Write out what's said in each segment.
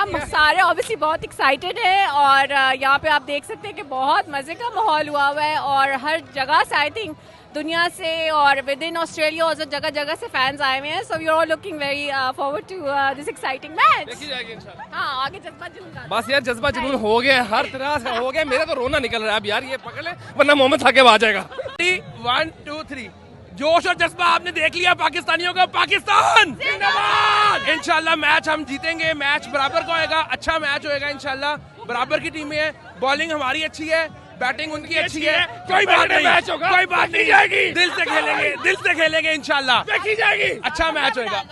हम सारे ऑब्वियसली बहुत एक्साइटेड हैं और यहाँ पे आप देख सकते हैं कि बहुत मज़े का माहौल हुआ हुआ है और हर जगह से आई थिंक दुनिया से और विद इन ऑस्ट्रेलिया और जगह जगह से फैंस आए हुए हैं. So we are looking very forward to this exciting match. देखी जाएगी इंशाल्लाह. हाँ, आगे जज्बा जुनून. बस यार जज्बा जुनून हो गया, हर तरह से हो गया. मेरा तो रोना निकल रहा है अब यार, ये पकड़ ले वरना मोहम्मद साकिब आ जाएगा. 1 2 3 जोश और जज्बा आपने देख लिया पाकिस्तानियों का. पाकिस्तान जिंदाबाद. इंशाल्लाह मैच हम जीतेंगे, मैच बराबर का होएगा, अच्छा मैच होएगा इंशाल्लाह. बराबर की टीमें है, बॉलिंग हमारी अच्छी है, बैटिंग उनकी अच्छी है. कोई बात नहीं, कोई बात नहीं जाएगी. दिल से खेलेंगे इंशाल्लाह. देखी जाएगी. अच्छा मैच होएगा,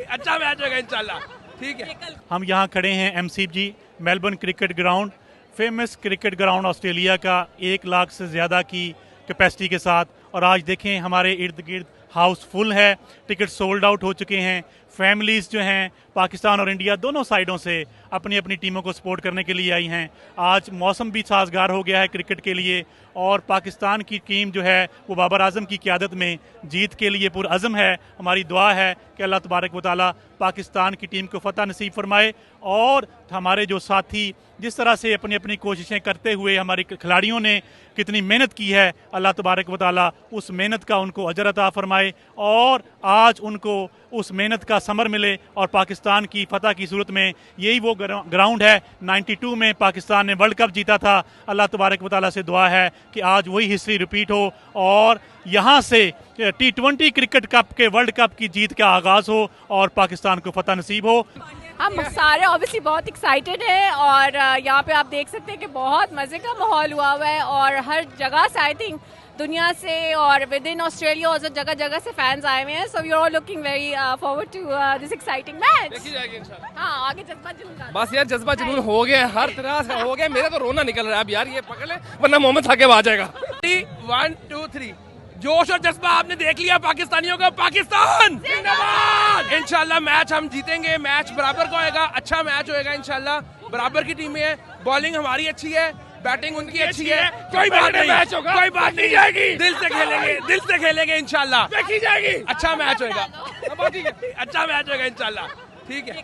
अच्छा मैच होएगा इंशाल्लाह. ठीक है. हम यहाँ खड़े हैं MCG Melbourne cricket ground, famous cricket ground Australia का, 1 लाख से ज़्यादा की कैपेसिटी के साथ. और आज देखें हमारे इर्द गिर्द हाउस फुल है, टिकट सोल्ड आउट हो चुके हैं. फैमिलीज़ जो हैं पाकिस्तान और इंडिया दोनों साइडों से अपनी अपनी टीमों को सपोर्ट करने के लिए आई हैं. आज मौसम भी साजगार हो गया है क्रिकेट के लिए और पाकिस्तान की टीम जो है वो बाबर आजम की क़यादत में जीत के लिए पुरअज़म है. हमारी दुआ है कि अल्लाह तबारक व तआला पाकिस्तान की टीम को फ़तह नसीब फरमाए और हमारे जो साथी जिस तरह से अपनी अपनी कोशिशें करते हुए हमारे खिलाड़ियों ने कितनी मेहनत की है, अल्लाह तबारक व तआला उस मेहनत का उनको अजर अता फरमाए और आज उनको उस मेहनत का समर मिले और पाकिस्तान की फ़तह की सूरत में यही वो ग्राउंड है 92 में पाकिस्तान ने वर्ल्ड कप जीता था. अल्लाह तबारक व तआला से दुआ है कि आज वही हिस्ट्री रिपीट हो और यहाँ से T20 क्रिकेट कप के वर्ल्ड कप की जीत का आगाज़ हो और पाकिस्तान को फ़तह नसीब हो. हम सारे ऑब्वियसली बहुत एक्साइटेड हैं और यहाँ पे आप देख सकते हैं कि बहुत मज़े का माहौल हुआ हुआ है और हर जगह से आई थिंक दुनिया से और विद इन ऑस्ट्रेलिया और जगह जगह से फैंस आए हुए हैं. So we are looking very forward to this exciting match. देखी जाएगी इंशाल्लाह. हाँ, आगे जज्बा जुनून. बस यार जज्बा जुनून हो गया, हर तरह से हो गया. मेरा तो रोना निकल रहा है अब यार, ये पकड़ ले वरना मोहम्मद साकिब आ जाएगा. 1 2 3 जोश और जज्बा आपने देख लिया पाकिस्तानियों का. पाकिस्तान जिंदाबाद. इंशाल्लाह मैच हम जीतेंगे, मैच बराबर का होएगा, अच्छा मैच होएगा इंशाल्लाह. बराबर की टीमें है, बॉलिंग हमारी अच्छी है, बैटिंग उनकी अच्छी है. कोई बात नहीं, कोई बात नहीं जाएगी. दिल से खेलेंगे इंशाल्लाह. देखी जाएगी. अच्छा मैच होएगा, अच्छा मैच होएगा इंशाल्लाह. ठीक है.